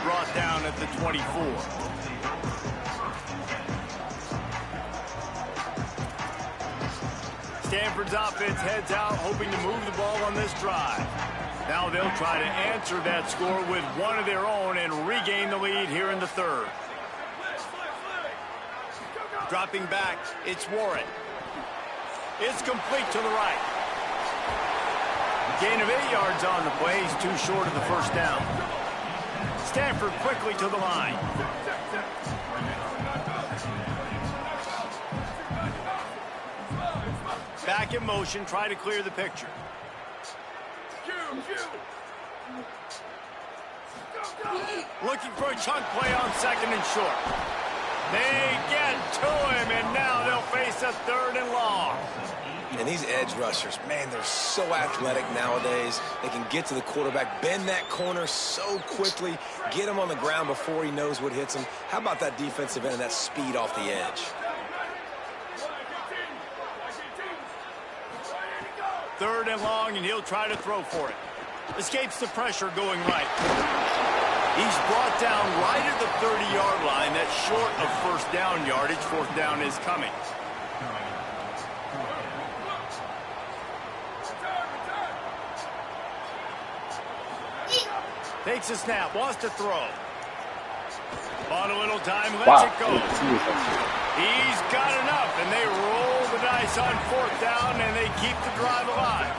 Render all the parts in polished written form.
brought down at the 24. Stanford's offense heads out, hoping to move the ball on this drive. Now they'll try to answer that score with one of their own and regain the lead here in the third. Dropping back, it's Warren. It's complete to the right. Gain of 8 yards on the play. He's too short of the first down. Stanford quickly to the line. Back in motion, try to clear the picture. Looking for a chunk play on second and short. They get to him, and now they'll face a third and long. And these edge rushers, man, they're so athletic nowadays. They can get to the quarterback, bend that corner so quickly, get him on the ground before he knows what hits him. How about that defensive end and that speed off the edge? Third and long, and he'll try to throw for it. Escapes the pressure going right. He's brought down right at the 30-yard line. That's short of first down yardage. Fourth down is coming. Takes a snap, wants to throw. On a little time, lets it go. He's got enough, and they roll the dice on fourth down, and they keep the drive alive.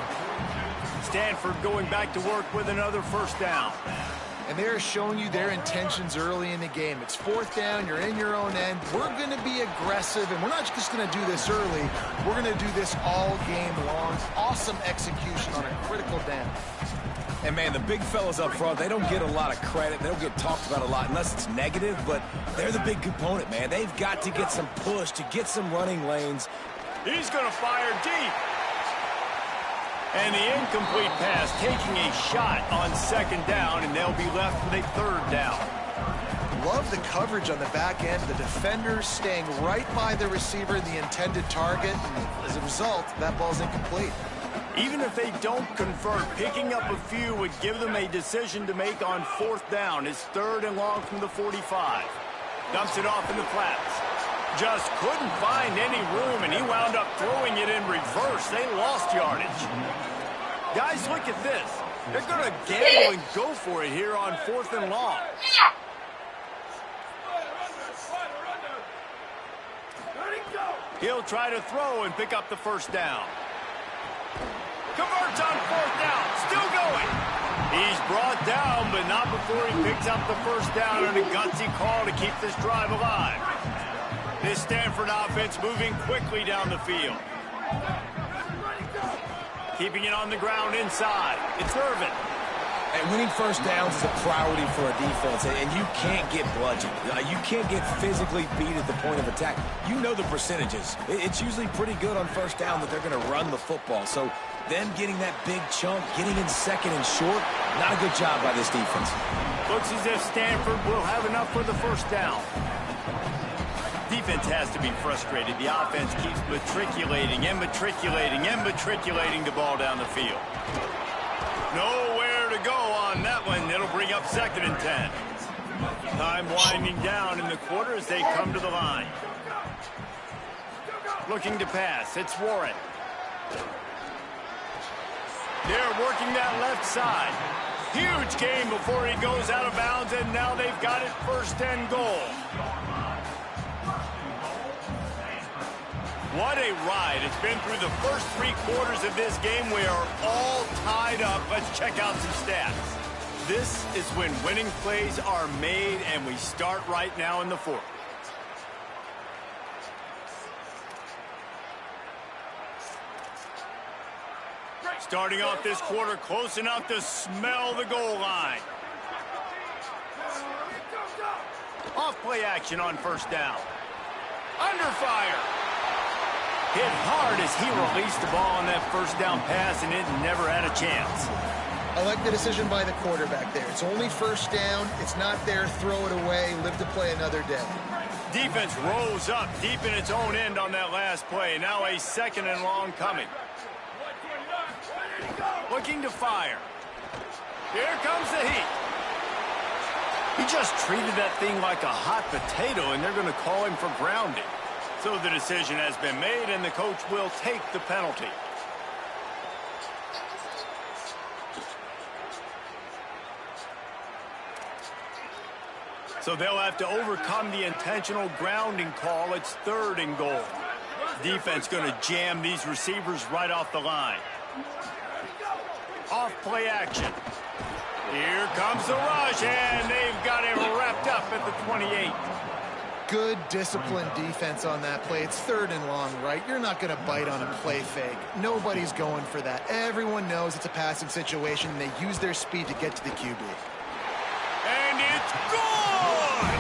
Stanford going back to work with another first down. And they're showing you their intentions early in the game. It's fourth down, you're in your own end. We're going to be aggressive, and we're not just going to do this early. We're going to do this all game long. Awesome execution on a critical down. And, man, the big fellas up front, they don't get a lot of credit. They don't get talked about a lot unless it's negative, but they're the big component, man. They've got to get some push, to get some running lanes. He's going to fire deep. And the incomplete pass taking a shot on second down, and they'll be left with a third down. Love the coverage on the back end. The defenders staying right by the receiver, the intended target. And as a result, that ball's incomplete. Even if they don't convert, picking up a few would give them a decision to make on fourth down. It's third and long from the 45. Dumps it off in the flats. Just couldn't find any room, and he wound up throwing it in reverse. They lost yardage. Guys, look at this. They're going to gamble and go for it here on fourth and long. He'll try to throw and pick up the first down. Converts on fourth down. Still going. He's brought down, but not before he picks up the first down on a gutsy call to keep this drive alive. This Stanford offense moving quickly down the field. Keeping it on the ground inside. It's Irvin. And winning first downs is a priority for a defense, and you can't get bludgeoned. You can't get physically beat at the point of attack. You know the percentages. It's usually pretty good on first down that they're going to run the football. So them getting that big chunk, getting in second and short, not a good job by this defense. Looks as if Stanford will have enough for the first down. Defense has to be frustrated. The offense keeps matriculating and matriculating and matriculating the ball down the field. Nowhere to go on that one. It'll bring up second and 10. Time winding down in the quarter as they come to the line. Looking to pass. It's Warren. They're working that left side. Huge gain before he goes out of bounds, and now they've got it first and goal. What a ride. It's been through the first 3 quarters of this game. We are all tied up. Let's check out some stats. This is when winning plays are made, and we start right now in the fourth. Starting off this quarter close enough to smell the goal line. Off play action on first down. Under fire. Hit hard as he released the ball on that first down pass, and it never had a chance. I like the decision by the quarterback there. It's only first down. It's not there. Throw it away. Live to play another day. Defense rose up deep in its own end on that last play. Now a second and long coming. Looking to fire. Here comes the heat. He just treated that thing like a hot potato, and they're going to call him for grounding. So the decision has been made, and the coach will take the penalty. So they'll have to overcome the intentional grounding call. It's 3rd and goal. Defense going to jam these receivers right off the line. Off play action. Here comes the rush, and they've got him wrapped up at the 28. Good disciplined defense on that play. It's 3rd and long, right? You're not going to bite on a play fake. Nobody's going for that. Everyone knows it's a passing situation, and they use their speed to get to the QB. And it's good!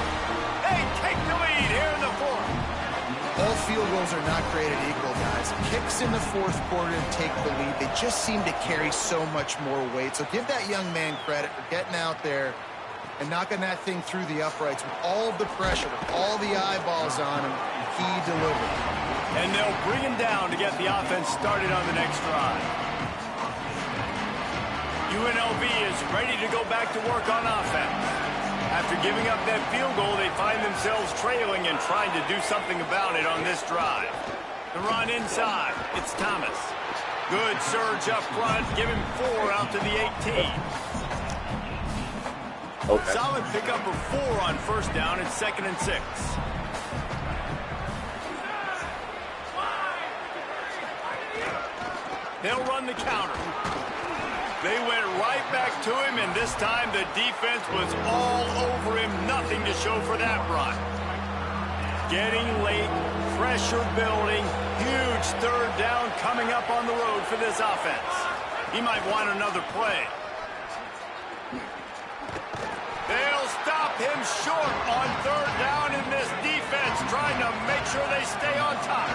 They take the lead here in the 4th. All field goals are not created equal, guys. Kicks in the 4th quarter and take the lead. They just seem to carry so much more weight. So give that young man credit for getting out there and knocking that thing through the uprights with all of the pressure, with all the eyeballs on him. He delivered. And they'll bring him down to get the offense started on the next drive. UNLV is ready to go back to work on offense. After giving up that field goal, they find themselves trailing and trying to do something about it on this drive. The run inside. It's Thomas. Good surge up front. Give him 4 out to the 18. Okay. Solid pickup of 4 on 1st down. It's 2nd and 6. They'll run the counter. They went right back to him, and this time the defense was all over him. Nothing to show for that run. Getting late, pressure building, huge 3rd down coming up on the road for this offense. He might want another play. They'll stop him short on 3rd down, in this defense trying to make sure they stay on top.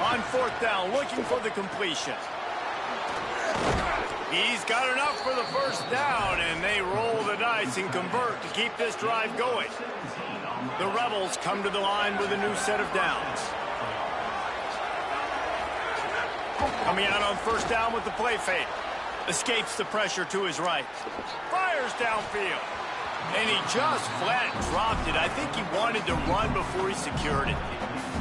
On 4th down, looking for the completion. He's got enough for the 1st down, and they roll the dice and convert to keep this drive going. The Rebels come to the line with a new set of downs. Coming out on 1st down with the play fake. Escapes the pressure to his right. Fires downfield. And he just flat dropped it. I think he wanted to run before he secured it.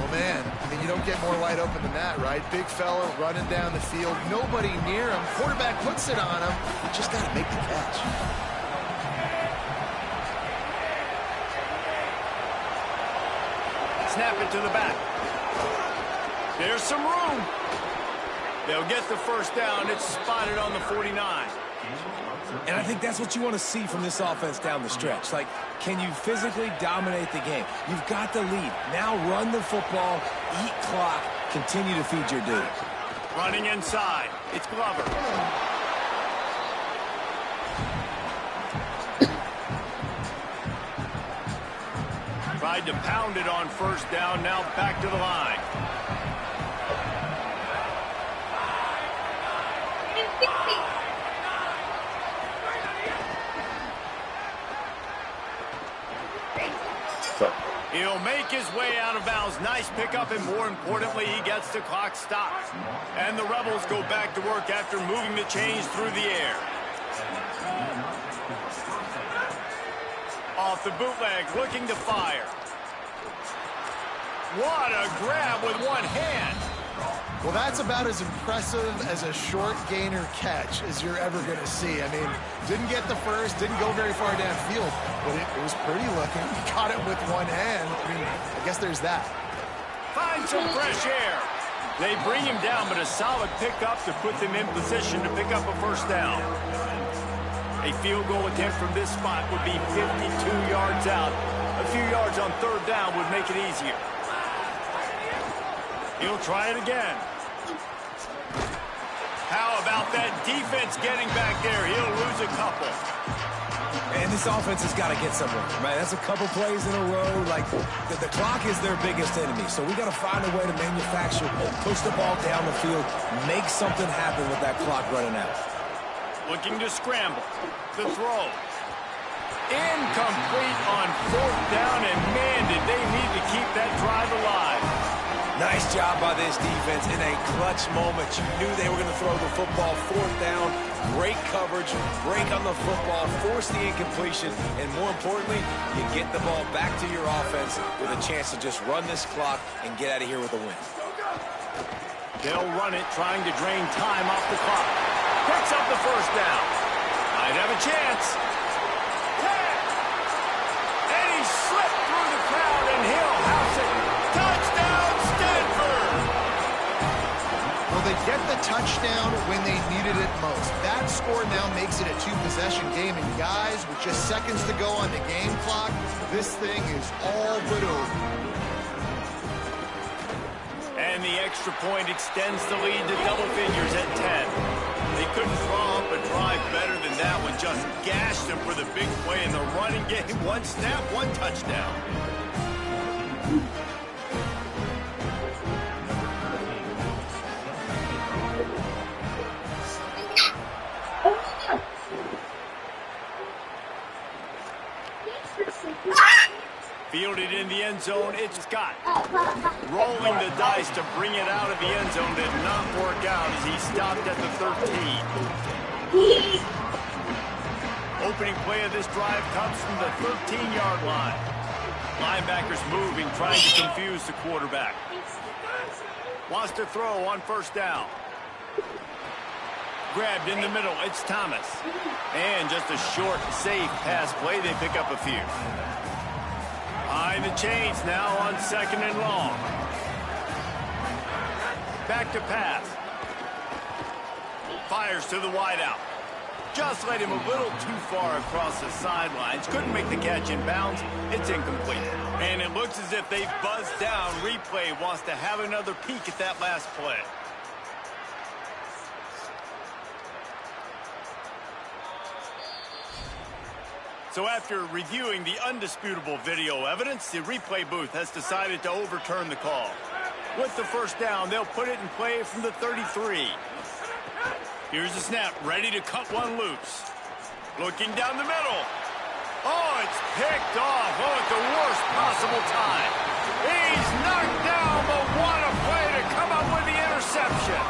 Well, man, I mean, you don't get more wide open than that, right? Big fella running down the field. Nobody near him. Quarterback puts it on him. You just got to make the catch. Snap it to the back. There's some room. They'll get the 1st down. It's spotted on the 49. And I think that's what you want to see from this offense down the stretch. Like, can you physically dominate the game? You've got the lead. Now run the football, eat clock, continue to feed your dude. Running inside. It's Glover. Tried to pound it on 1st down. Now back to the line. He'll make his way out of bounds. Nice pickup, and more importantly, he gets the clock stopped. And the Rebels go back to work after moving the chains through the air. Off the bootleg, looking to fire. What a grab with one hand. Well, that's about as impressive as a short gainer catch as you're ever going to see. I mean, didn't get the first, didn't go very far downfield, but it was pretty looking. He caught it with one hand. I mean, I guess there's that. Find some fresh air. They bring him down, but a solid pickup to put them in position to pick up a 1st down. A field goal attempt from this spot would be 52 yards out. A few yards on 3rd down would make it easier. He'll try it again. How about that defense getting back there? He'll lose a couple. And this offense has got to get somewhere, right? That's a couple plays in a row. Like, the clock is their biggest enemy. So we got to find a way to manufacture, push the ball down the field, make something happen with that clock running out. Looking to scramble. The throw. Incomplete on 4th down, and man, did they need to keep that drive alive. Nice job by this defense in a clutch moment. You knew they were going to throw the football. Fourth down, great coverage, break on the football, force the incompletion, and more importantly, you get the ball back to your offense with a chance to just run this clock and get out of here with a win. They'll run it, trying to drain time off the clock. Picks up the first down. Might have a chance. And he slipped through the crowd, and he'll house it. Touchdown, Stanford! Well, they get the touchdown when they needed it most. That score now makes it a two-possession game. And guys, with just seconds to go on the game clock, this thing is all but over. And the extra point extends the lead to double figures at 10. They couldn't draw up a drive better than that one. Just gashed them for the big play in the running game. One snap, one touchdown. Fielded in the end zone, it's Scott. Rolling the dice to bring it out of the end zone did not work out as he stopped at the 13. Opening play of this drive comes from the 13-yard line. Linebackers moving, trying to confuse the quarterback. Wants to throw on first down. Grabbed in the middle, it's Thomas. And just a short, safe pass play, they pick up a few. Behind the chains now on second and long. Back to pass. Fires to the wideout. Just led him a little too far across the sidelines. Couldn't make the catch in bounds. It's incomplete. And it looks as if they've buzzed down. Replay wants to have another peek at that last play. So after reviewing the undisputable video evidence, the replay booth has decided to overturn the call. With the first down, they'll put it in play from the 33. Here's the snap, ready to cut one loose. Looking down the middle. Oh, it's picked off. Oh, at the worst possible time. He's knocked down, but what a play to come up with the interception.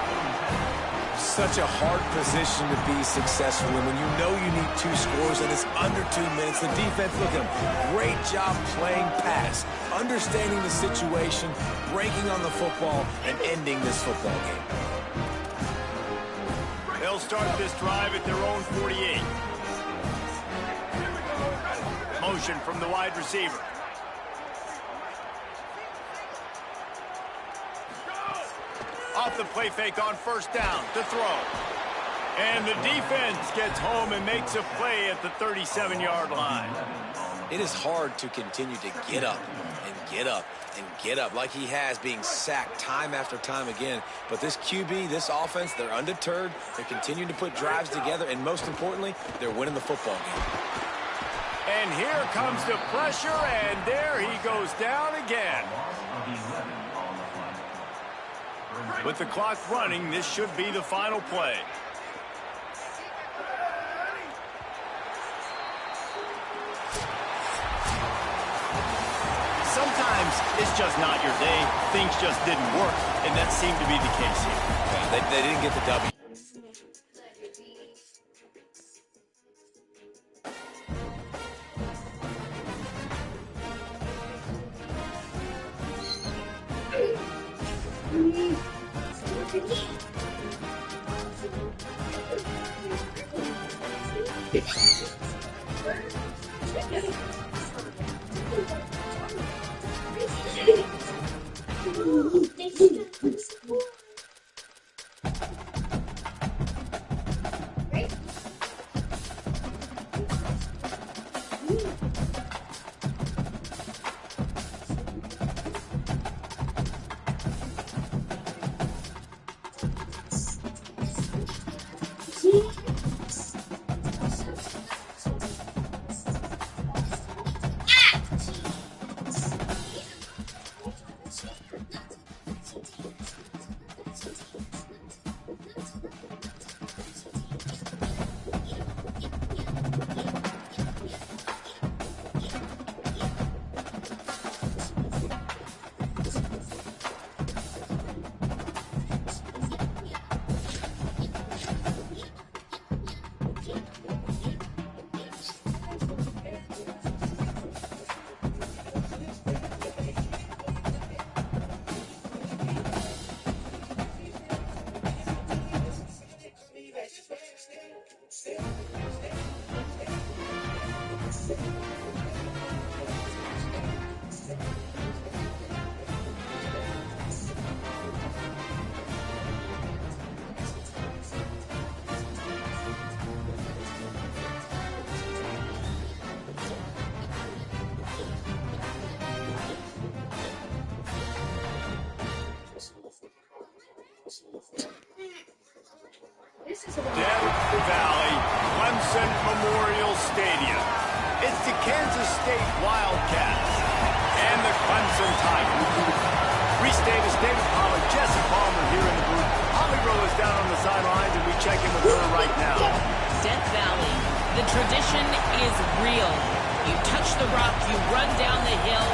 Such a hard position to be successful in when you know you need two scores and it's under 2 minutes. The defense, look at them. Great job playing pass, understanding the situation, breaking on the football, and ending this football game. They'll start this drive at their own 48. Motion from the wide receiver. Off the play fake on first down to throw. And the defense gets home and makes a play at the 37-yard line. It is hard to continue to get up and get up and get up like he has, being sacked time after time again. But this QB, this offense, they're undeterred. They're continuing to put drives together, and most importantly, they're winning the football game. And here comes the pressure, and there he goes down again. With the clock running, this should be the final play. Sometimes it's just not your day. Things just didn't work, and that seemed to be the case here. Yeah, they didn't get the W. Death Valley, Clemson Memorial Stadium. It's the Kansas State Wildcats and the Clemson Tigers. Restate the state of Holly. Jesse Palmer here in the booth. Holly Rowe is down on the sidelines, and we check in with her right now. Death Valley, the tradition is real. You touch the rock, you run down the hill,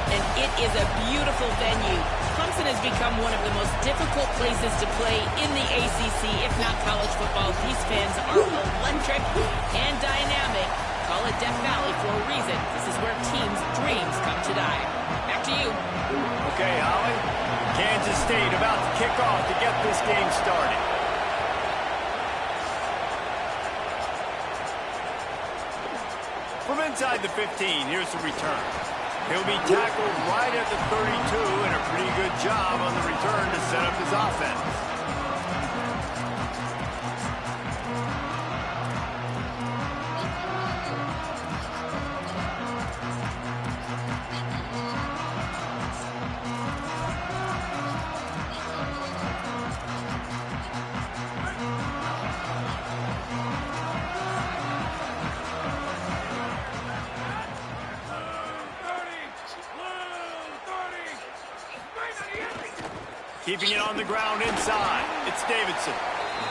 and it is a beautiful venue. Clemson has become one of the most difficult places to play in the ACC, if not college football. These fans are electric and dynamic. Call it Death Valley for a reason. This is where teams' dreams come to die. Back to you. Okay, Holly. Kansas State about to kick off to get this game started. From inside the 15, here's the return. He'll be tackled right at the 32, and a pretty good job on the return to set up his offense. Keeping it on the ground inside. It's Davidson.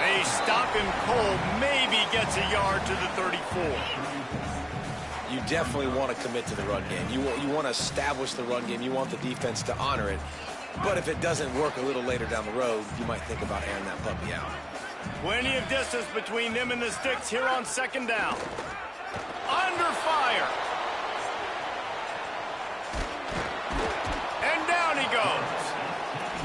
They stop him cold. Maybe gets a yard to the 34. You definitely want to commit to the run game. You want to establish the run game. You want the defense to honor it. But if it doesn't work a little later down the road, you might think about airing that puppy out. Plenty of distance between them and the sticks here on second down. Under fire. And down he goes.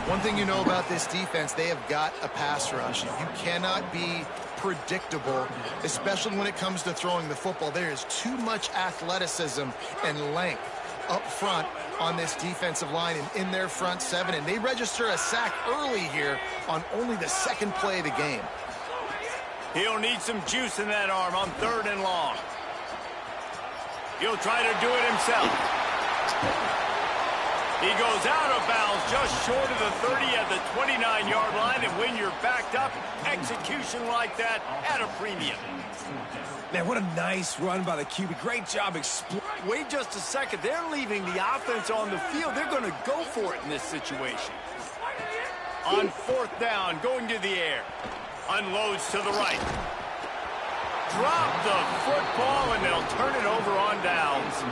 One thing you know about this defense, they have got a pass rush. You cannot be predictable, especially when it comes to throwing the football. There is too much athleticism and length up front on this defensive line and in their front seven, and they register a sack early here on only the second play of the game. He'll need some juice in that arm on 3rd and long. He'll try to do it himself. He goes out of bounds just short of the 30 at the 29-yard line, and when you're backed up, execution like that at a premium. Man, what a nice run by the QB. Great job exploring. Wait just a second. They're leaving the offense on the field. They're going to go for it in this situation. On 4th down, going to the air. Unloads to the right. Drop the football, and they'll turn it over on downs.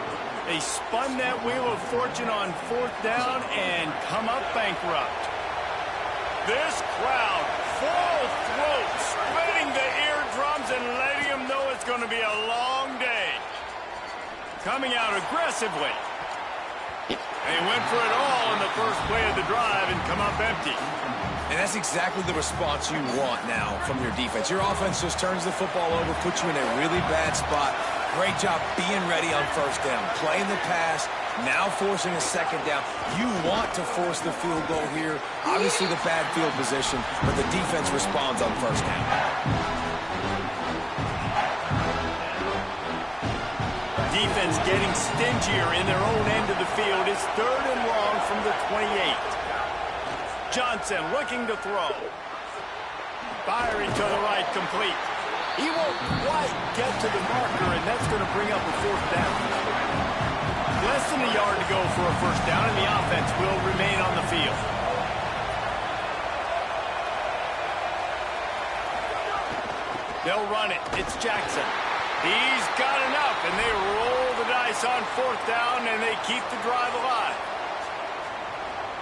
They spun that wheel of fortune on 4th down and come up bankrupt. This crowd, full throat, splitting the eardrums and letting them know it's going to be a long day. Coming out aggressively. They went for it all in the first play of the drive and come up empty. And that's exactly the response you want now from your defense. Your offense just turns the football over, puts you in a really bad spot. Great job being ready on 1st down. Playing the pass, now forcing a 2nd down. You want to force the field goal here. Obviously the bad field position, but the defense responds on 1st down. Defense getting stingier in their own end of the field. It's 3rd and long from the 28. Johnson looking to throw. Firing to the right, complete. He won't quite get to the marker, and that's going to bring up a 4th down. Less than a yard to go for a 1st down, and the offense will remain on the field. They'll run it. It's Jackson. He's got enough, and they roll the dice on 4th down, and they keep the drive alive.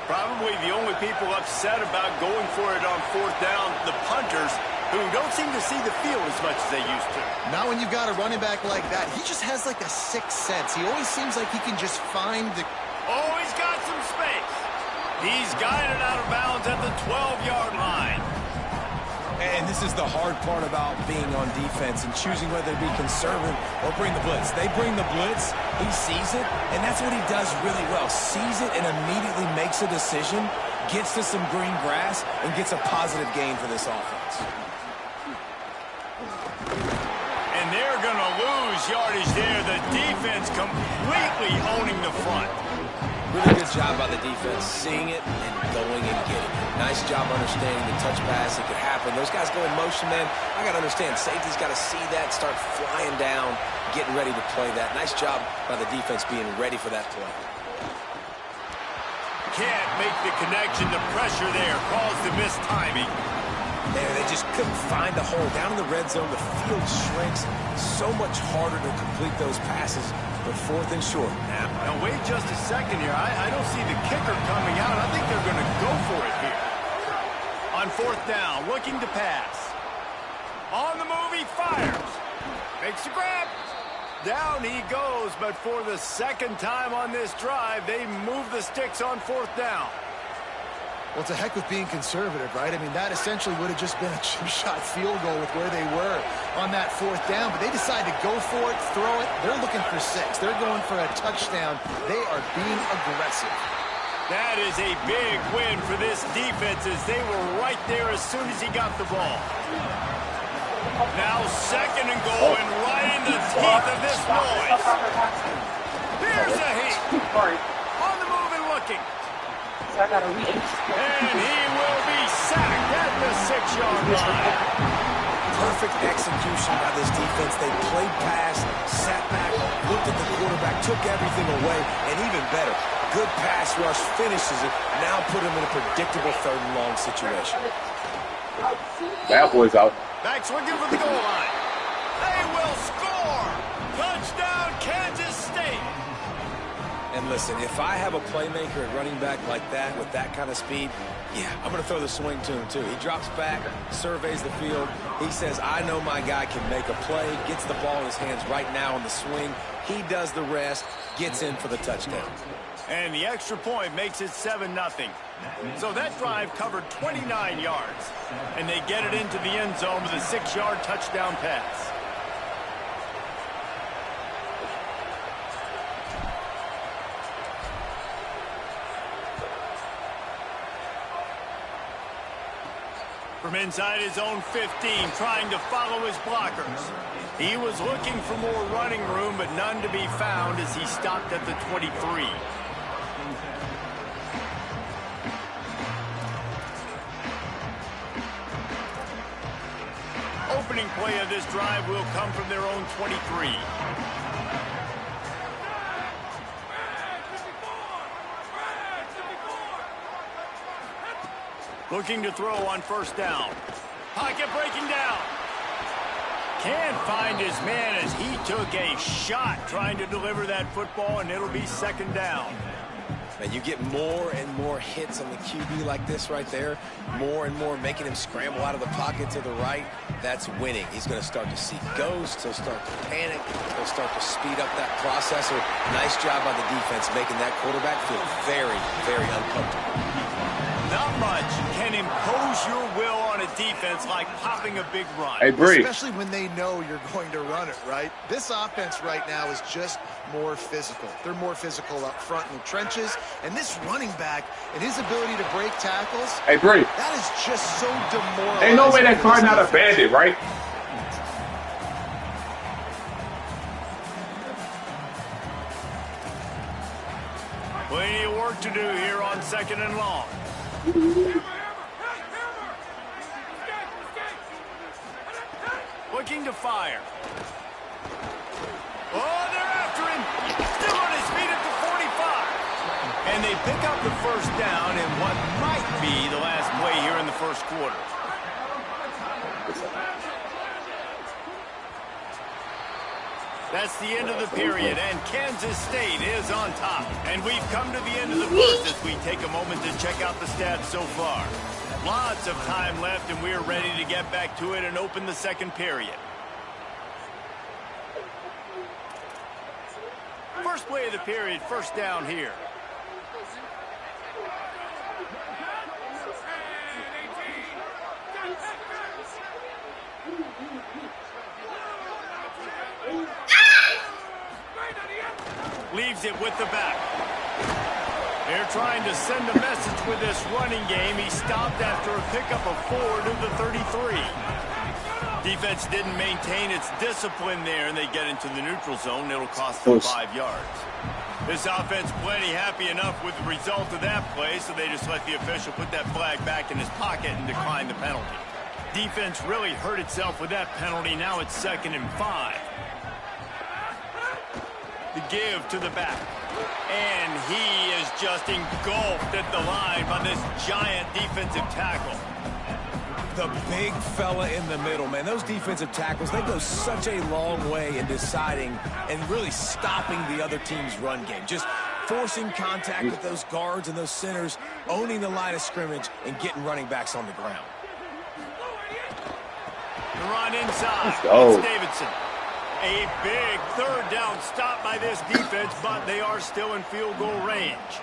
Probably the only people upset about going for it on 4th down, the punters, who don't seem to see the field as much as they used to. Now when you've got a running back like that, he just has like a sixth sense. He always seems like he can just find the... Oh, he's got some space. He's guided out of bounds at the 12-yard line. And this is the hard part about being on defense and choosing whether to be conservative or bring the blitz. They bring the blitz, he sees it, and that's what he does really well. Sees it and immediately makes a decision, gets to some green grass, and gets a positive gain for this offense. And they're going to lose yardage there. The defense completely owning the front. Really good job by the defense, seeing it and going and getting it. Nice job understanding the touch pass. It could happen. Those guys go in motion, man. I got to understand, safety's got to see that, start flying down, getting ready to play that. Nice job by the defense being ready for that play. Can't make the connection. The pressure there caused the missed timing. There, they just couldn't find a hole. Down in the red zone, the field shrinks. So much harder to complete those passes, but 4th and short. Now wait just a second here. I don't see the kicker coming out. I think they're going to go for it here. On 4th down, looking to pass. On the move, he fires. Makes a grab. Down he goes, but for the second time on this drive, they move the sticks on 4th down. Well, to heck with being conservative, right? I mean, that essentially would have just been a chip shot field goal with where they were on that 4th down. But they decided to go for it, throw it. They're looking for 6. They're going for a touchdown. They are being aggressive. That is a big win for this defense as they were right there as soon as he got the ball. Now 2nd and goal and right in the teeth of this noise. Here's a heat. On the move and looking. I gotta read it. And he will be sacked at the 6-yard line. Perfect execution by this defense. They played pass, sat back, looked at the quarterback, took everything away, and even better, good pass rush, finishes it, now put him in a predictable 3rd and long situation. Bad boy's out. Backs looking for the goal line. They will score. Touchdown, Kansas State. And listen, if I have a playmaker at running back like that with that kind of speed, yeah, I'm going to throw the swing to him too. He drops back, surveys the field. He says, I know my guy can make a play, gets the ball in his hands right now on the swing. He does the rest, gets in for the touchdown. And the extra point makes it 7-0. So that drive covered 29 yards. And they get it into the end zone with a 6-yard touchdown pass. From inside his own 15, trying to follow his blockers. He was looking for more running room, but none to be found as he stopped at the 23. Opening play of this drive will come from their own 23. Looking to throw on 1st down. Pocket breaking down. Can't find his man as he took a shot trying to deliver that football, and it'll be 2nd down. And you get more and more hits on the QB like this right there, more and more making him scramble out of the pocket to the right. That's winning. He's going to start to see ghosts. He'll start to panic. He'll start to speed up that processor. Nice job by the defense making that quarterback feel very, very uncomfortable. Not much can impose your will on a defense like popping a big run. Hey, Bree. Especially when they know you're going to run it, right? This offense right now is just more physical. They're more physical up front in the trenches. And this running back and his ability to break tackles, Hey, Bree. that is just so demoralizing. Ain't no way that car not a bandit, right? Plenty of work to do here on 2nd and long. Looking to fire. Oh, they're after him. Still on his feet at the 45. And they pick up the 1st down in what might be the last play here in the 1st quarter. That's the end of the period, and Kansas State is on top. And we've come to the end of the 1st as we take a moment to check out the stats so far. Lots of time left, and we're ready to get back to it and open the 2nd period. First play of the period, 1st down here. Leaves it with the back. They're trying to send a message with this running game. He stopped after a pickup of 4 to the 33. Defense didn't maintain its discipline there, and they get into the neutral zone. It'll cost them 5 yards. This offense plenty happy enough with the result of that play, so they just let the official put that flag back in his pocket and decline the penalty. Defense really hurt itself with that penalty. Now it's 2nd and 5. The give to the back. And he is just engulfed at the line by this giant defensive tackle. The big fella in the middle, man. Those defensive tackles, they go such a long way in deciding and really stopping the other team's run game. Just forcing contact with those guards and those centers, owning the line of scrimmage, and getting running backs on the ground. The run inside. Let's go. It's Davidson. A big 3rd down stop by this defense, but they are still in field goal range.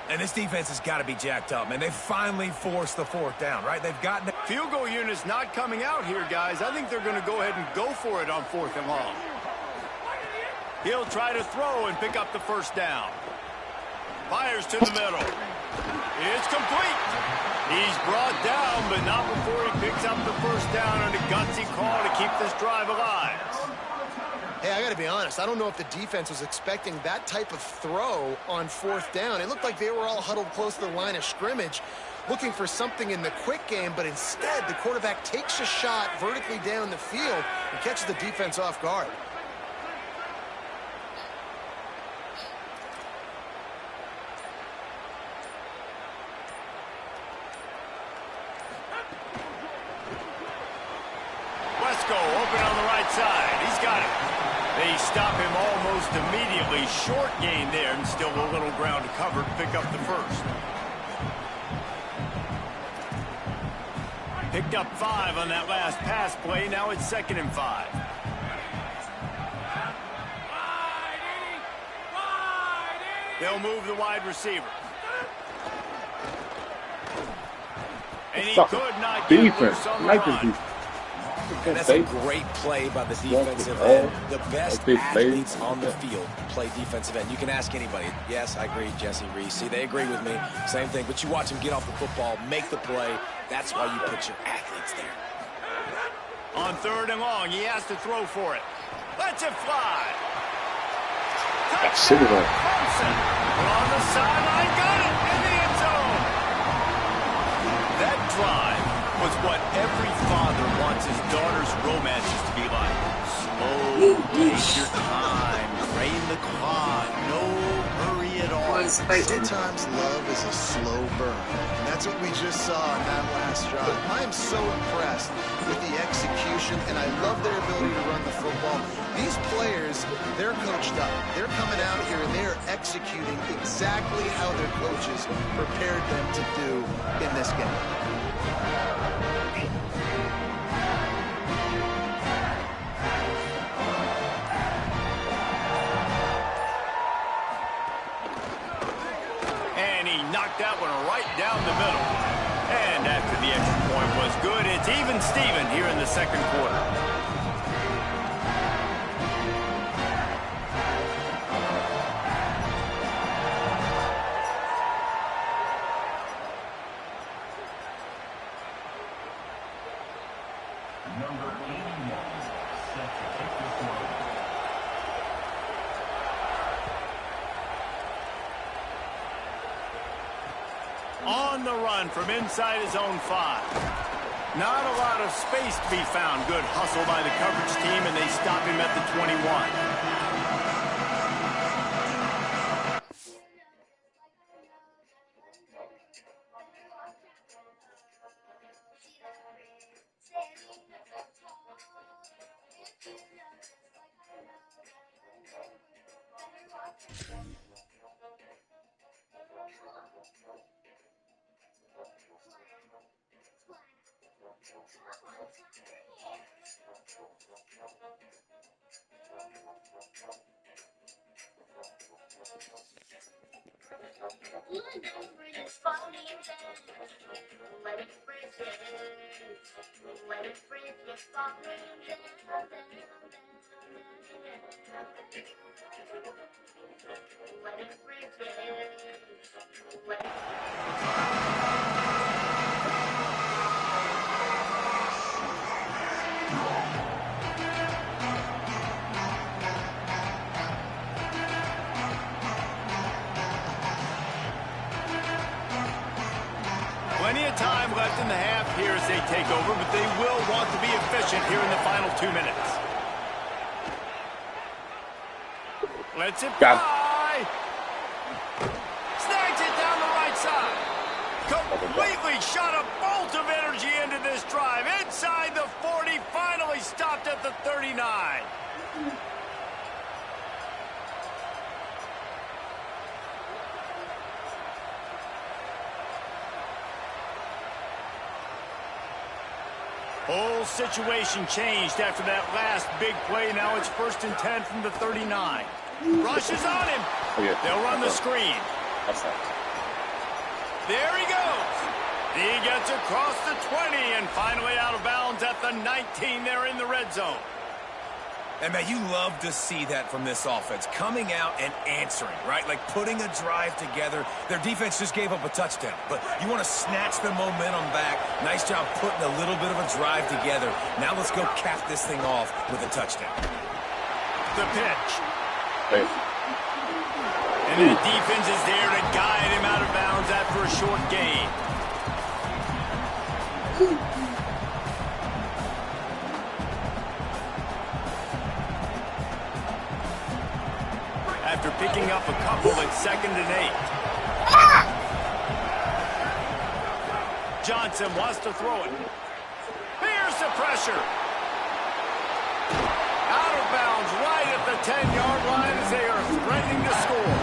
And this defense has got to be jacked up, man. They finally forced the 4th down, right? They've gotten... Field goal unit's not coming out here, guys. I think they're going to go ahead and go for it on 4th and long. He'll try to throw and pick up the 1st down. Fires to the middle. It's complete. He's brought down, but not before he picks up the 1st down on a gutsy call to keep this drive alive. Hey, I got to be honest. I don't know if the defense was expecting that type of throw on 4th down. It looked like they were all huddled close to the line of scrimmage, looking for something in the quick game, but instead the quarterback takes a shot vertically down the field and catches the defense off guard. Open on the right side. He's got it. They stop him almost immediately. Short gain there, and still a little ground to cover to pick up the 1st. Picked up 5 on that last pass play. Now it's 2nd and 5. They'll move the wide receiver. And he could not get loose on the run. And that's a great play by the defensive end. The best athletes on the field play defensive end. You can ask anybody. Yes, I agree, Jesse Reese. See, they agree with me. Same thing. But you watch them get off the football, make the play. That's why you put your athletes there. On 3rd and long, he has to throw for it. Lets it fly. Touchdown, Thompson. On the sideline, got it in the end zone. That drive was what every father wants his daughter's romances to be like. Slow, take your time, drain the clock, no hurry at all. Sometimes love is a slow burn, and that's what we just saw in that last drive. I am so impressed with the execution, and I love their ability to run the football. These players, they're coached up. They're coming out here, and they're executing exactly how their coaches prepared them to do in this game. That one right down the middle. And after the extra point was good, it's even Steven here in the 2nd quarter. Number 81 set to kick this one. On the run from inside his own 5. Not a lot of space to be found. Good hustle by the coverage team, and they stop him at the 21. take over, but they will want to be efficient here in the final 2 minutes. Lets it fly. Snags it down the right side. Completely shot a bolt of energy into this drive. Inside the 40, finally stopped at the 39. Whole situation changed after that last big play. Now it's 1st and 10 from the 39. Rushes on him. Oh, yeah. They'll run the screen. There he goes. He gets across the 20 and finally out of bounds at the 19. They're in the red zone. And, man, you love to see that from this offense, coming out and answering, right? Like putting a drive together. Their defense just gave up a touchdown, but you want to snatch the momentum back. Nice job putting a little bit of a drive together. Now let's go cap this thing off with a touchdown. The pitch. Hey. And that defense is there to guide him out of bounds after a short gain. After picking up a couple, it's 2nd and 8. Johnson wants to throw it. Here's the pressure. Out of bounds right at the 10-yard line as they are threatening to score.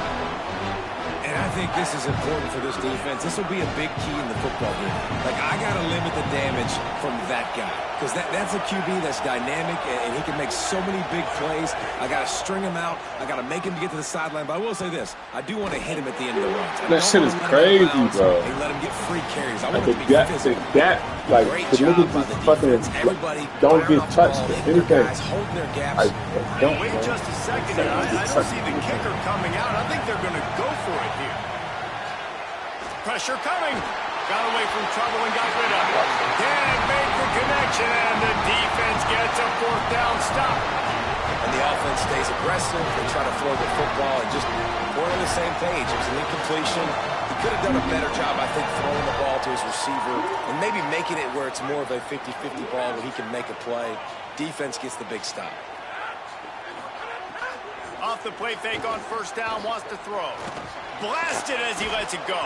And I think this is important for this defense. This will be a big key in the football game. Like, I got to limit the damage from that guy. Because that's a QB that's dynamic, and he can make so many big plays. I got to string him out. I got to make him get to the sideline. But I will say this. I do want to hit him at the end of the run. That shit is crazy, bro. And let him get free carries. I Like want him to be physical. like, Great the job niggas by the just fucking defense. Everybody don't firing get off the touched ball, or hitting their anything. guys, holding their gaps. Don't, Wait just a second. I don't see the kicker coming out. I think they're going to go for it here. Pressure coming. Got away from trouble and got rid of it. Can't make the connection, and the defense gets a 4th down stop. And the offense stays aggressive. They try to throw the football and just we're on the same page. It was an incompletion. He could have done a better job, I think, throwing the ball to his receiver and maybe making it where it's more of a 50-50 ball where he can make a play. Defense gets the big stop. Off the play fake on 1st down, wants to throw. Blasted as he lets it go.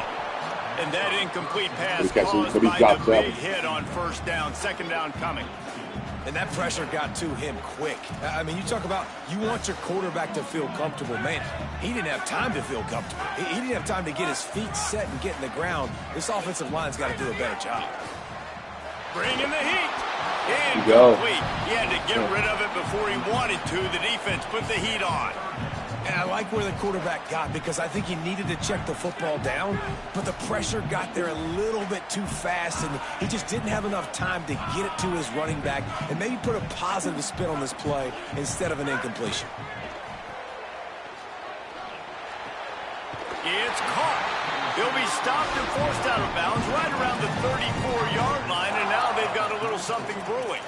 And that incomplete pass caused by the big hit on 1st down. 2nd down coming. And that pressure got to him quick. I mean, you talk about you want your quarterback to feel comfortable. Man, he didn't have time to feel comfortable. He didn't have time to get his feet set and get in the ground. This offensive line's got to do a better job. Bringing the heat. Incomplete. He had to get rid of it before he wanted to. The defense put the heat on. And I like where the quarterback got because I think he needed to check the football down, but the pressure got there a little bit too fast, and he just didn't have enough time to get it to his running back and maybe put a positive spin on this play instead of an incompletion. It's caught. He'll be stopped and forced out of bounds right around the 34-yard line, and now they've got a little something brewing.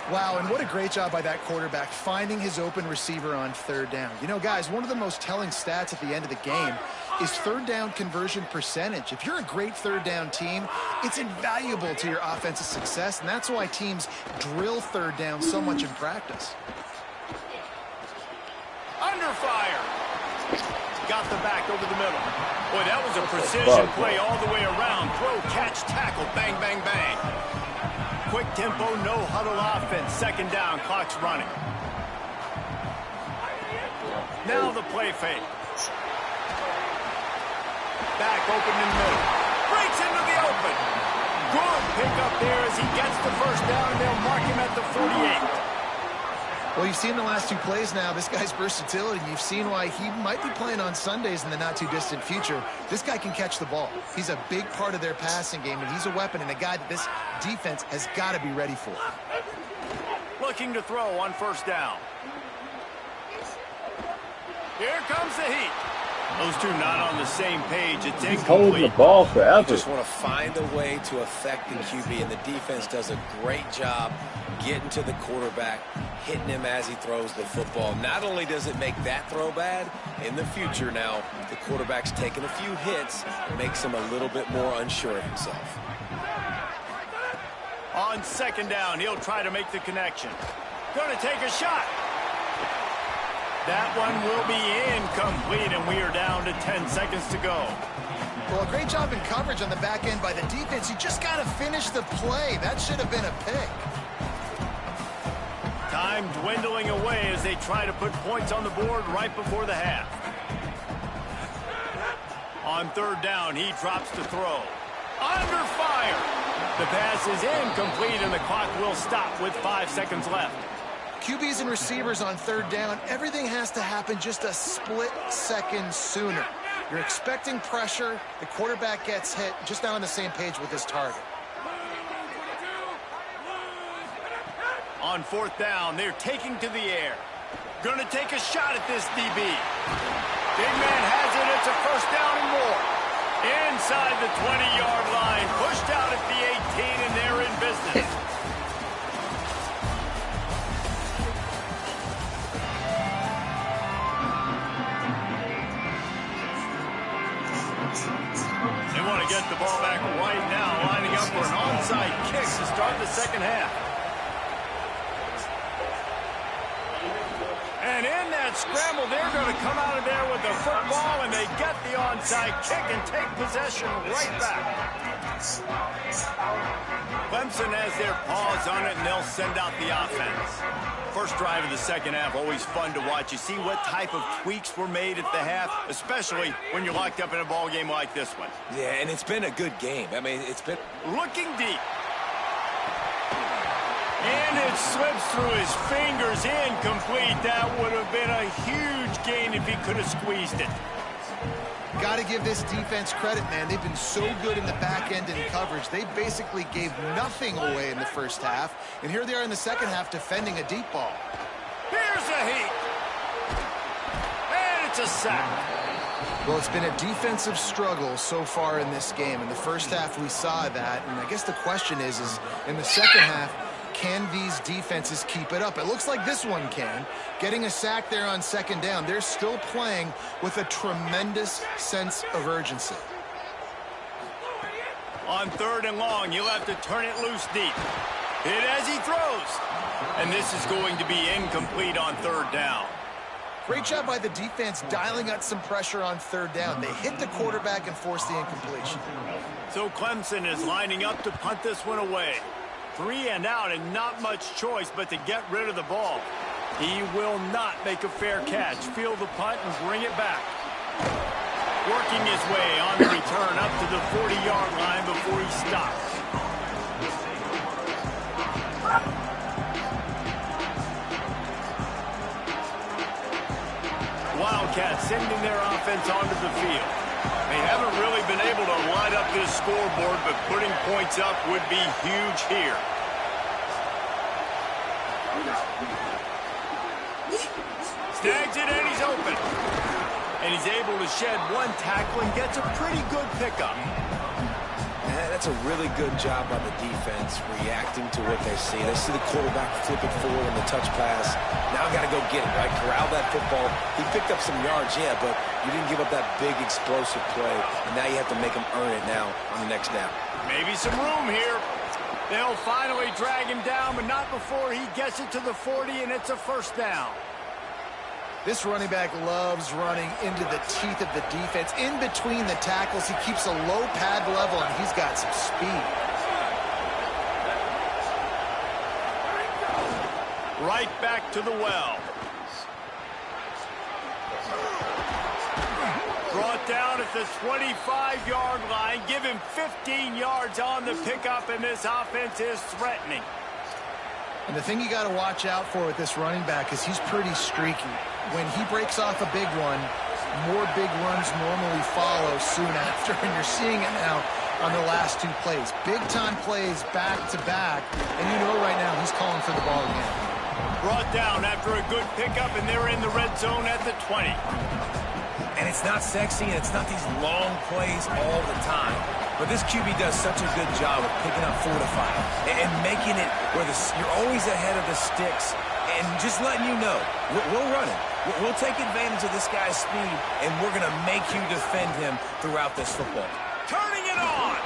Wow, and what a great job by that quarterback finding his open receiver on 3rd down. You know, guys, one of the most telling stats at the end of the game is 3rd down conversion percentage. If you're a great 3rd down team, it's invaluable to your offensive success, and that's why teams drill 3rd down so much in practice. Under fire. Got the back over the middle. Boy, that was a precision play all the way around. Throw, catch, tackle, bang, bang, bang. Quick tempo, no huddle offense. 2nd down, clock's running. Now the play fake. Back open in the middle. Breaks into the open. Good pickup there as he gets the 1st down, and they'll mark him at the 48. Well, you've seen the last 2 plays now. This guy's versatility. You've seen why he might be playing on Sundays in the not-too-distant future. This guy can catch the ball. He's a big part of their passing game, and he's a weapon and a guy that this defense has got to be ready for. Looking to throw on 1st down. Here comes the heat. Those two not on the same page. It's incomplete. Holding the ball forever. You just want to find a way to affect the QB, and the defense does a great job getting to the quarterback, hitting him as he throws the football. Not only does it make that throw bad, in the future now, the quarterback's taking a few hits, makes him a little bit more unsure of himself. On second down, he'll try to make the connection. Going to take a shot. That one will be incomplete, and we are down to 10 seconds to go. Well, a great job in coverage on the back end by the defense. You just got to finish the play. That should have been a pick. Time dwindling away as they try to put points on the board right before the half. On third down, he drops to throw. Under fire. The pass is incomplete, and the clock will stop with 5 seconds left. QBs and receivers on third down, everything has to happen just a split second sooner. You're expecting pressure. The quarterback gets hit, just now on the same page with his target. On fourth down, they're taking to the air. Going to take a shot at this DB. Big man has it. It's a first down and more. Inside the 20-yard line. Pushed out at the 18, and they're in business. They want to get the ball back right now, lining up for an onside kick to start the second half. And in that scramble, they're going to come out of there with the football, and they get the onside kick and take possession right back. Clemson has their paws on it, and they'll send out the offense. First drive of the second half, always fun to watch. You see what type of tweaks were made at the half, especially when you're locked up in a ball game like this one. Yeah, and it's been a good game. I mean, it's been... Looking deep. And it slips through his fingers, incomplete. That would have been a huge gain if he could have squeezed it. Got to give this defense credit, man. They've been so good in the back end in coverage. They basically gave nothing away in the first half. And here they are in the second half defending a deep ball. Here's a heat. And it's a sack. Well, it's been a defensive struggle so far in this game. In the first half, we saw that. And I guess the question is in the second half, can these defenses keep it up? It looks like this one can. Getting a sack there on second down. They're still playing with a tremendous sense of urgency. On third and long, you'll have to turn it loose deep. Hit as he throws. And this is going to be incomplete on third down. Great job by the defense dialing up some pressure on third down. They hit the quarterback and forced the incompletion. So Clemson is lining up to punt this one away. 3 and out, and not much choice but to get rid of the ball. He will not make a fair catch. Field the punt and bring it back. Working his way on the return up to the 40-yard line before he stops. Wildcats sending their offense onto the field. They haven't really been able to light up this scoreboard, but putting points up would be huge here. Snags it, and he's open. And he's able to shed one tackle and gets a pretty good pickup. That's a really good job by the defense, reacting to what they see. They see the quarterback flip it forward on the touch pass. Now got to go get it, right? Corral that football. He picked up some yards, yeah, but you didn't give up that big explosive play. And now you have to make him earn it now on the next down. Maybe some room here. They'll finally drag him down, but not before he gets it to the 40, and it's a first down. This running back loves running into the teeth of the defense. In between the tackles, he keeps a low pad level, and he's got some speed. Right back to the well. Brought down at the 25-yard line. Give him 15 yards on the pickup, and this offense is threatening. And the thing you got to watch out for with this running back is he's pretty streaky. When he breaks off a big one, more big runs normally follow soon after, and you're seeing it now on the last 2 plays. Big-time plays back-to-back, and you know right now he's calling for the ball again. Brought down after a good pickup, and they're in the red zone at the 20. And it's not sexy, and it's not these long plays all the time. But this QB does such a good job of picking up 4 to 5 and making it where you're always ahead of the sticks and just letting you know, we'll run it. We'll take advantage of this guy's speed, and we're going to make you defend him throughout this football. Turning it on.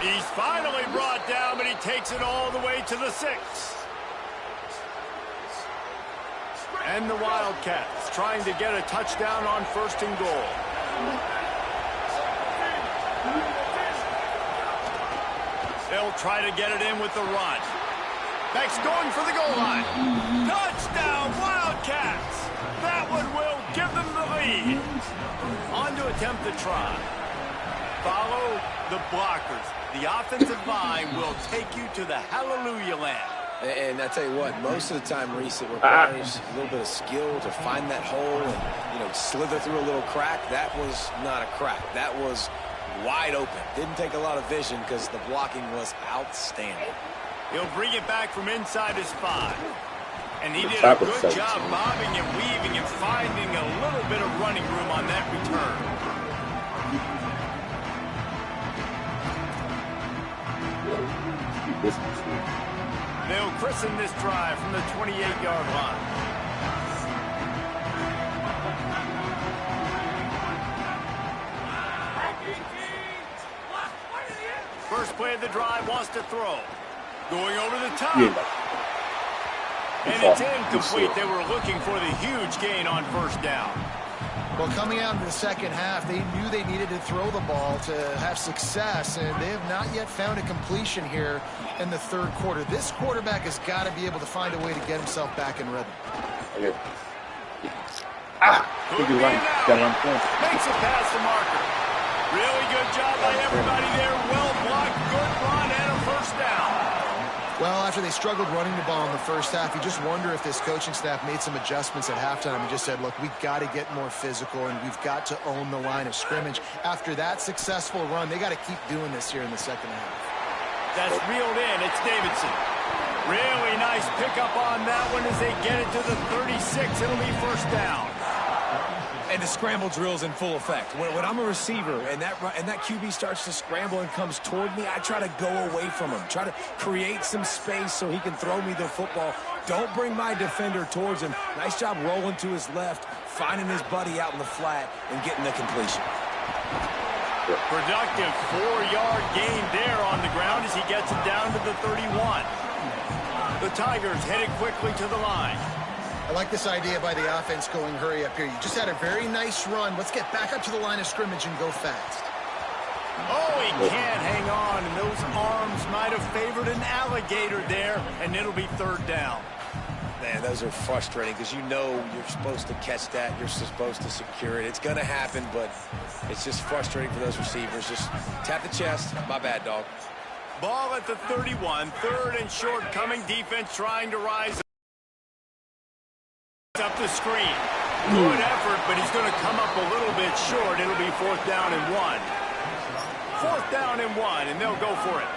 He's finally brought down, but he takes it all the way to the 6. And the Wildcats trying to get a touchdown on 1st and goal. They'll try to get it in with the run. Beck's going for the goal line. Touchdown, Wildcats! That one will give them the lead. On to attempt the try. Follow the blockers. The offensive line will take you to the hallelujah land. And I tell you what, most of the time, Reese, it requires a little bit of skill to find that hole and, slither through a little crack. That was not a crack. That was wide open. Didn't take a lot of vision because the blocking was outstanding. He'll bring it back from inside his 5. And he did a good job bobbing and weaving and finding a little bit of running room on that return. They'll christen this drive from the 28-yard line. First play of the drive, wants to throw. Going over the top. And it's incomplete. They were looking for the huge gain on 1st down. Well, coming out in the second half, they knew they needed to throw the ball to have success, and they have not yet found a completion here in the 3rd quarter. This quarterback has got to be able to find a way to get himself back in rhythm. Makes it past the marker. Really good job by everybody there. Well blocked, good run, and a 1st down. Well, after they struggled running the ball in the first half, you just wonder if this coaching staff made some adjustments at halftime and just said, look, we've got to get more physical and we've got to own the line of scrimmage. After that successful run, they got to keep doing this here in the second half. That's reeled in. It's Davidson. Really nice pickup on that one as they get it to the 36. It'll be 1st down. And the scramble drill's in full effect. When I'm a receiver and that QB starts to scramble and comes toward me, I try to go away from him. Try to create some space so he can throw me the football. Don't bring my defender towards him. Nice job rolling to his left, finding his buddy out in the flat, and getting the completion. Productive 4-yard gain there on the ground as he gets it down to the 31. The Tigers headed quickly to the line. I like this idea by the offense going hurry up here. You just had a very nice run. Let's get back up to the line of scrimmage and go fast. Oh, he can't hang on, and those arms might have favored an alligator there, and it'll be 3rd down. Man, those are frustrating because you know you're supposed to catch that. You're supposed to secure it. It's going to happen, but it's just frustrating for those receivers. Just tap the chest. My bad, dog. Ball at the 31. 3rd and short coming. Defense trying to rise up the screen. Good effort, but he's going to come up a little bit short. It'll be 4th down and 1. 4th down and 1, and they'll go for it.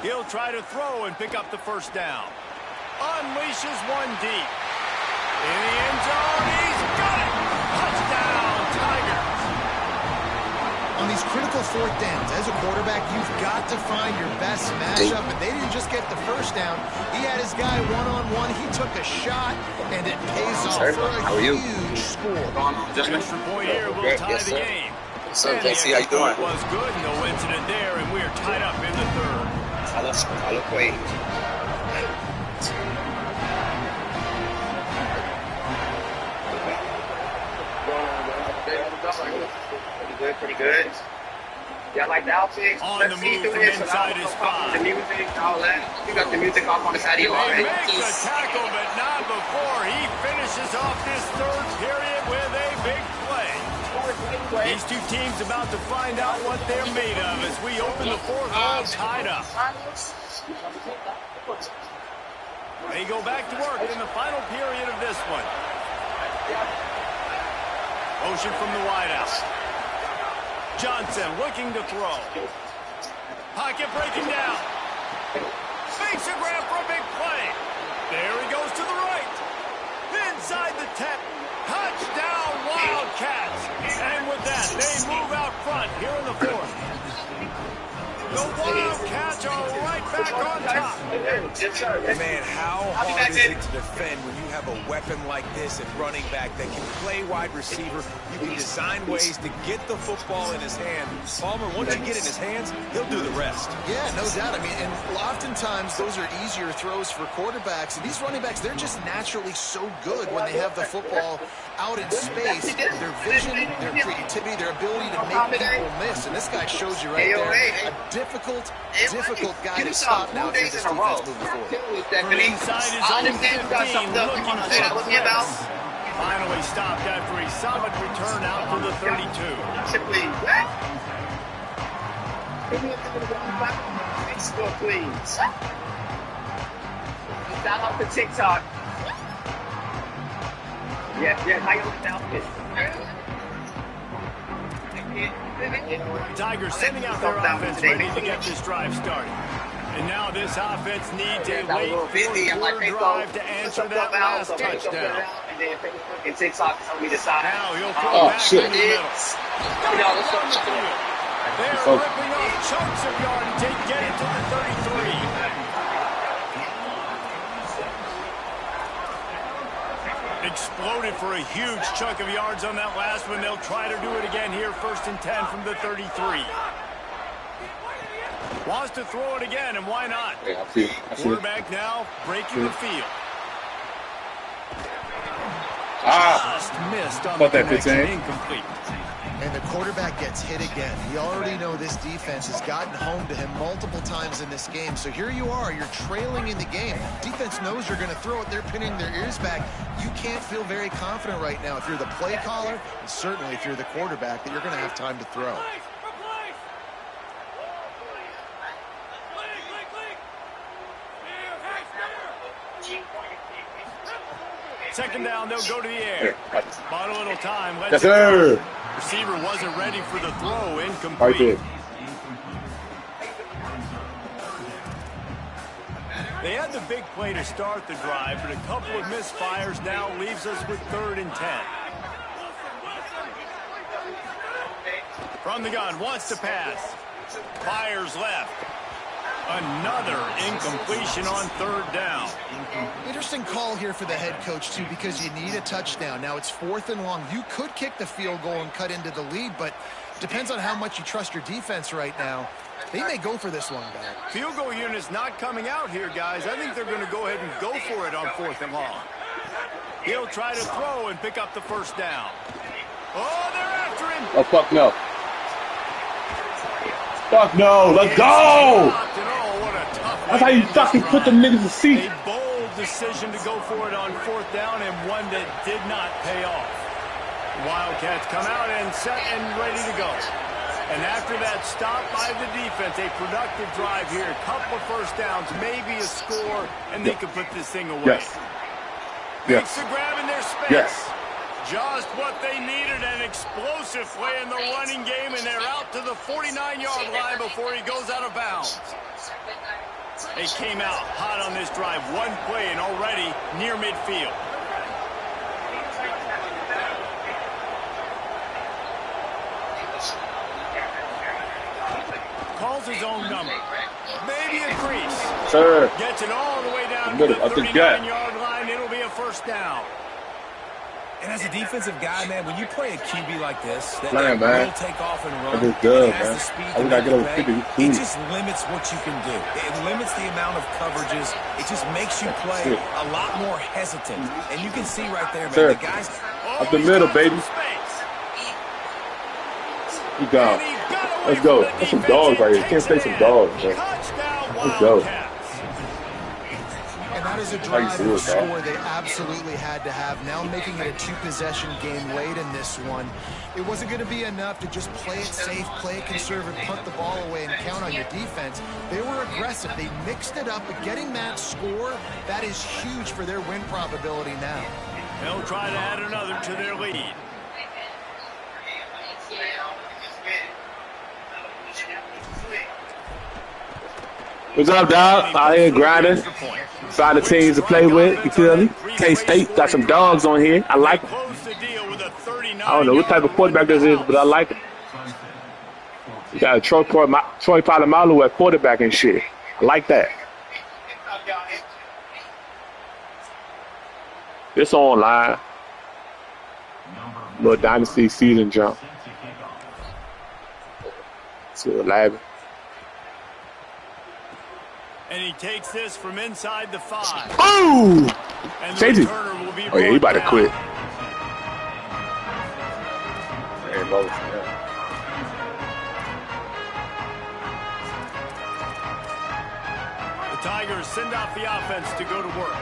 He'll try to throw and pick up the 1st down. Unleashes one deep. In the end zone, he's got it! Touchdown, Tigers! On these critical 4th downs, as a quarterback, you've got to find your best matchup, and they didn't just get the 1st down. He had his guy one-on-one. He took a shot, and it pays off for a huge score. Extra point here will tie the game. So, Casey, how you doing? Was good, no incident there, and we're tied up in the 3rd. I look great. Pretty good. Yeah, I like the outfit. Let's see through this. Inside his spot. The music, all that. You got the music off on the side of your He makes the tackle, but not before he finishes off this 3rd period with a big play. These two teams about to find out what they're made of as we open the 4th all tied up. They go back to work in the final period of this one. Motion from the wideout. Johnson looking to throw. Pocket breaking down. Fakes a grab for a big play. There he goes to the right. Inside the 10. Touchdown, Wildcats. And with that, they move out front here in the fourth. The Wildcats are right back on top. Man, how hard is it to defend when you have a weapon like this at running back that can play wide receiver? You can design ways to get the football in his hand. Palmer, once you get it in his hands, he'll do the rest. Yeah, no doubt. I mean, and oftentimes those are easier throws for quarterbacks. And these running backs, they're just naturally so good when they have the football out in space. Their vision, their creativity, their ability to make people miss. And this guy shows you right there. A difficult guy to stop now for this defense moving forward. Inside his own 15, looking for a press. Finally stopped after a solid return out to the 32. Simply, what? Mexico, please. Shout out to TikTok. Yeah, how you look outfit? Tigers sending out their offense ready to get this drive started. And now this offense needs a late drive to answer that last touchdown. And then Facebook and TikTok is only decide. Now he'll throw back in the middle. They're ripping off chunks of yardage to get it to the 33. Exploded for a huge chunk of yards on that last one. They'll try to do it again here, 1st and 10 from the 33. Wants to throw it again, and why not? Yeah, I see it. Quarterback now breaking the field. Ah, Just missed on thought the that fits connection, in. incomplete. And the quarterback gets hit again. We already know this defense has gotten home to him multiple times in this game. So here you are, you're trailing in the game. Defense knows you're going to throw it. They're pinning their ears back. You can't feel very confident right now if you're the play caller, and certainly if you're the quarterback, that you're going to have time to throw. Second down, they'll go to the air. Bought a little time. yes, sir. Receiver wasn't ready for the throw. Incomplete. Right there. They had the big play to start the drive, but a couple of misfires now leaves us with 3rd and 10. From the gun, wants to pass. Fires left. Another incompletion on 3rd down. Interesting call here for the head coach, too, because you need a touchdown. Now it's 4th and long. You could kick the field goal and cut into the lead, but depends on how much you trust your defense right now. They may go for this one, guys. Field goal unit's not coming out here, guys. I think they're going to go ahead and go for it on 4th and long. He'll try to throw and pick up the 1st down. Oh, they're after him. Oh, fuck no. Fuck no. Let's go. That's how you fucking put them niggas to seat. A bold decision to go for it on 4th down, and one that did not pay off. Wildcats come out and set and ready to go. And after that stop by the defense, a productive drive here, a couple of 1st downs, maybe a score, and they can put this thing away. Yes. Makes the grab in their space. Yes. Just what they needed, an explosive play in the running game, and they're out to the 49-yard line before he goes out of bounds. They came out hot on this drive, one play and already near midfield. Calls his own number. Maybe a crease. Sir. Gets it all the way down to the 39-yard line. It'll be a 1st down. And as a defensive guy, man, when you play a QB like this, that Man, will take off and run, That is good, has man. the speed I to gotta get make over the 50. play, it just limits what you can do. It limits the amount of coverages. It just makes you play a lot more hesitant. And you can see right there, man, Sir. the guys... Up the middle, baby. Keep down. Let's go. That's some dogs right here. Can't say some dogs, man. Let's go. And that is a drive and a score they absolutely had to have. Now making it a 2-possession game late in this one. It wasn't going to be enough to just play it safe, play it conservative, punt the ball away, and count on your defense. They were aggressive. They mixed it up, but getting that score, that is huge for their win probability now. They'll try to add another to their lead. What's up, dog? Out here grinding. Find the teams to play with. You feel me? K-State got some dogs on here. I like them. I don't know what type of quarterback this is, but I like him. You got a Troy Polamalu at quarterback and shit. I like that. It's online. Little dynasty season jump. To 11. And he takes this from inside the 5. Ooh! And the Change it. returner will be Oh, yeah, he about to brought quit. down. The Tigers send out the offense to go to work.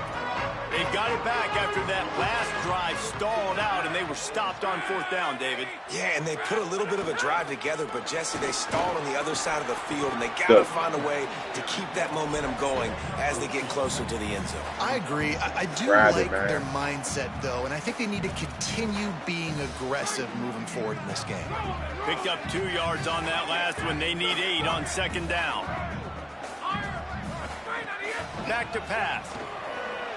They got it back after that last drive stalled out, and they were stopped on 4th down, David. Yeah, and they put a little bit of a drive together, but, Jesse, they stalled on the other side of the field, and they got to find a way to keep that momentum going as they get closer to the end zone. I agree. I do like their mindset, though, and I think they need to continue being aggressive moving forward in this game. Picked up 2 yards on that last one. They need 8 on 2nd down. Back to pass.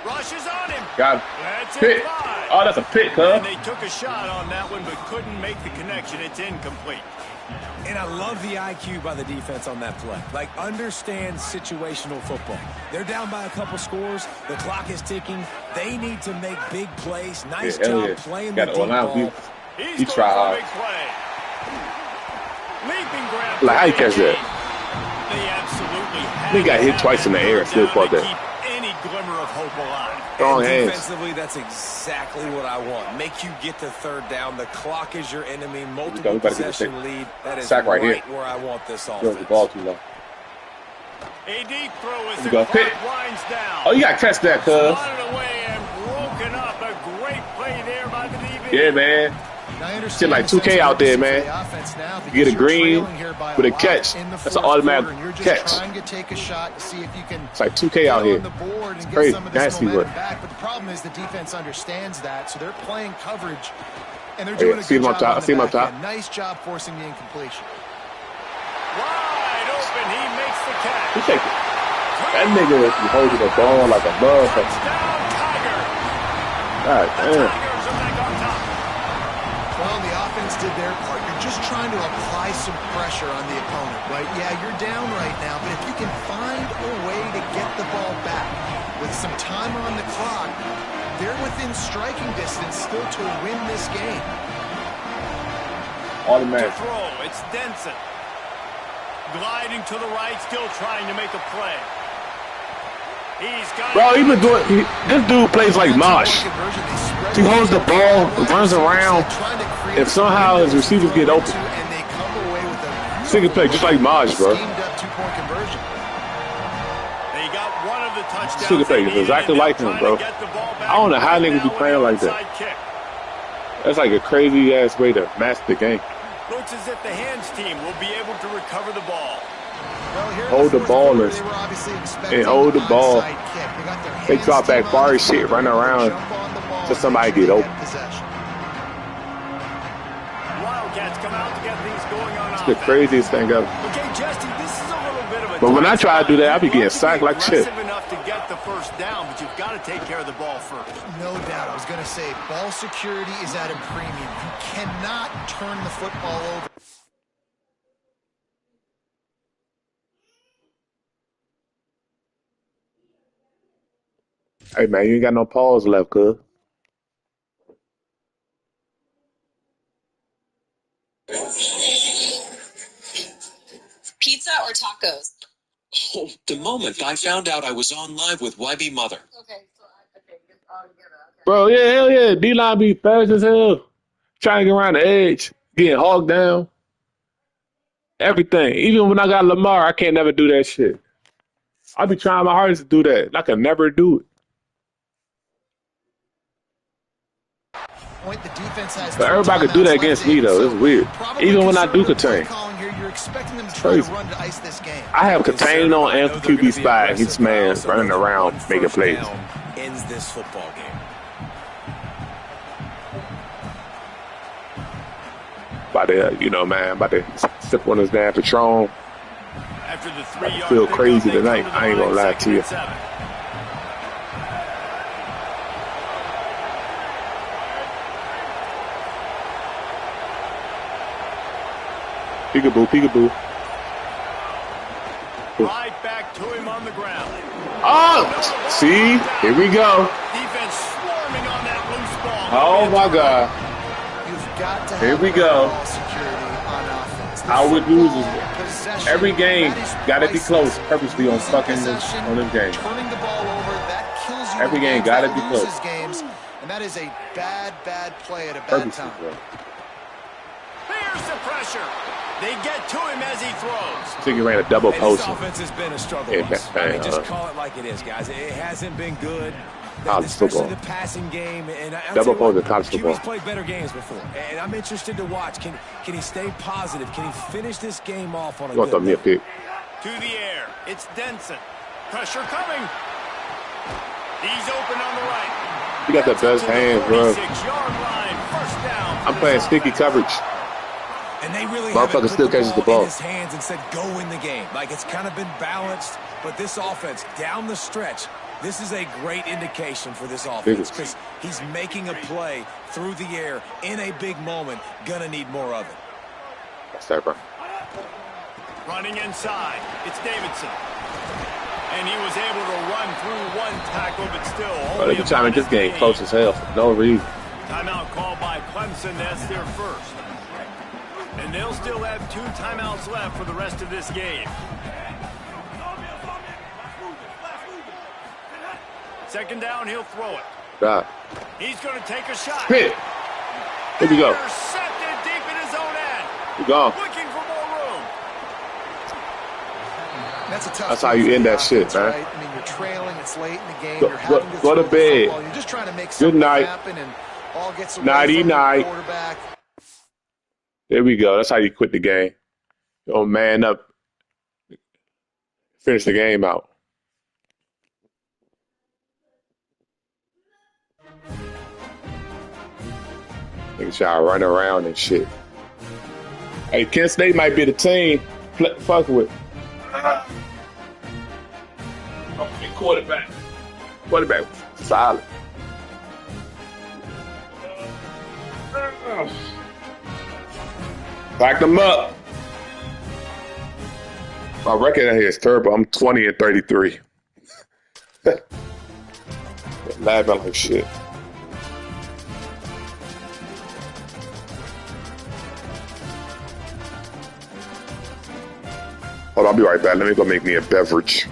Rushes on him. Got it. That's Pick. it. Oh, that's a pick, huh? And they took a shot on that one, but couldn't make the connection. It's incomplete. And I love the IQ by the defense on that play. Like, understand situational football. They're down by a couple scores. The clock is ticking. They need to make big plays. Nice job playing the deep ball. He tried. Leaping grab. Like, how you catch that? They absolutely had He got hit twice in the air and still caught that. Keep any glimmer of hope alive. Strong hands. Defensively, that's exactly what I want. Make you get to 3rd down. The clock is your enemy. Multiple possession lead. That is sack right here. where I want this Throw offense. the ball too low. A deep throw as You the go clock pick. winds down. Oh, you got to catch that, cuz. Spotted away and broken up. A great play there by the DB. Yeah, man. Shit like 2K out there, man. You get a green with a catch. That's an automatic catch. It's like 2K out here. It's crazy. Nasty work. But the problem is the defense understands that, so they're playing coverage, and they're Oh, doing yeah. a See good him up job top. on See him the up back top. end. Nice job forcing the incompletion. Wide open. He makes the catch. He take it. That nigga is holding the ball like a motherfucker. Touchdown, Tiger. God damn. Tigers are back on top. Well, the offense did their part. You're just trying to apply some pressure on the opponent, right? Yeah, you're down right now, but if you can find a way to get the ball back with some time on the clock, they're within striking distance still to win this game. Automatic. To throw, it's Denson. Gliding to the right, still trying to make a play. He's got Bro, he been doing. This dude plays like Mosh. He holds the ball, runs around. If somehow his receivers get open, single play just like Mosh, bro. They got one of the touchdowns. Single play is exactly like him, bro. I don't know how niggas be playing like that. That's like a crazy ass way to master the game. Looks as if the hands team will be able to recover the ball. Hold the ball and hold the ball. They drop back far as shit, run around till somebody get open. Wildcats come out to get things going on It's the craziest thing ever. Okay, Jesse, this is a little bit of a But when I try to do that, I be getting sacked like shit. aggressive enough to get the first down, but you've got to take care of the ball first. No doubt. I was going to say, ball security is at a premium. You cannot turn the football over. Hey, man, you ain't got no pause left, cuz. Pizza or tacos? Oh, the moment I found out I was on live with YB Mother. Okay, so all together. Okay. Bro, yeah, hell yeah. D-line be fast as hell. Trying to get around the edge, getting hogged down. Everything. Even when I got Lamar, I can't never do that shit. I be trying my hardest to do that. I can never do it. The defense has But everybody could do that against me, though. It's weird. Even when I do contain. You're expecting them to It's try to crazy. run to ice this game. I have contain on and QB spy. He's man running around making plays. Ends this football game. About to, you know, man, about to sip on his damn Patron. After the I feel crazy tonight. I ain't gonna lie to you. Peekaboo, peekaboo. Right back to him on the ground. Oh, see, here we go. Defense swarming on that loose ball. Oh my God. You've got to Here have we go. ball security on offense. The How it loses football possession, every game. that is Got to be close priceless. purposely on Losing fucking possession, on this game. Turning the ball over, that kills you. Every in game games, gotta that be close. loses games, and that is a bad play at a bad Purposely, time. bro. Here's the pressure. They get to him as he throws. I think he ran a double Hey, post. this offense has been a struggle. Yeah, bus. I mean, just uh, call it like it is, guys. It hasn't been good. College Especially football. the passing game. And I'll Double tell you post in college QB's football. played better games before. And I'm interested to watch. Can he stay positive? Can he finish this game off on a You want to good throw me a note? pick? To the air. It's Denson. Pressure coming. He's open on the right. You got the best hands, bro. 46-yard line. First down. I'm playing sticky coverage. And they really Motherfucker haven't still put catches the the ball. ball in his hands and said, go in the game. Like, it's kind of been balanced, but this offense, down the stretch, this is a great indication for this offense because he's making a play through the air in a big moment. Gonna need more of it. That's that, bro. Running inside. It's Davidson. And he was able to run through one tackle, but still. Bro, they be trying to make this game close as hell for no reason. Timeout called by Clemson. That's their first. And they'll still have 2 timeouts left for the rest of this game. Second down, he'll throw it. God. He's going to take a shot. Hit. Here we go. Intercepted deep in his own end. We gone. Looking for more room. That's a tough. That's how you end that shit, man. Right? I mean, you're trailing. It's late in the game. Go- you're having go- to go to throw the bed. football. You're just trying to make Good something night. happen, and all gets away Nighty from the night. quarterback. There we go. That's how you quit the game. You don't man up. Finish the game out. Niggas try to run around and shit. Hey, Kent State might be the team. Fuck with. Okay, quarterback. Quarterback. Solid. Back them up. My record out here is terrible. I'm 20-33. Laughing like shit. Hold on, I'll be right back. Let me go make me a beverage.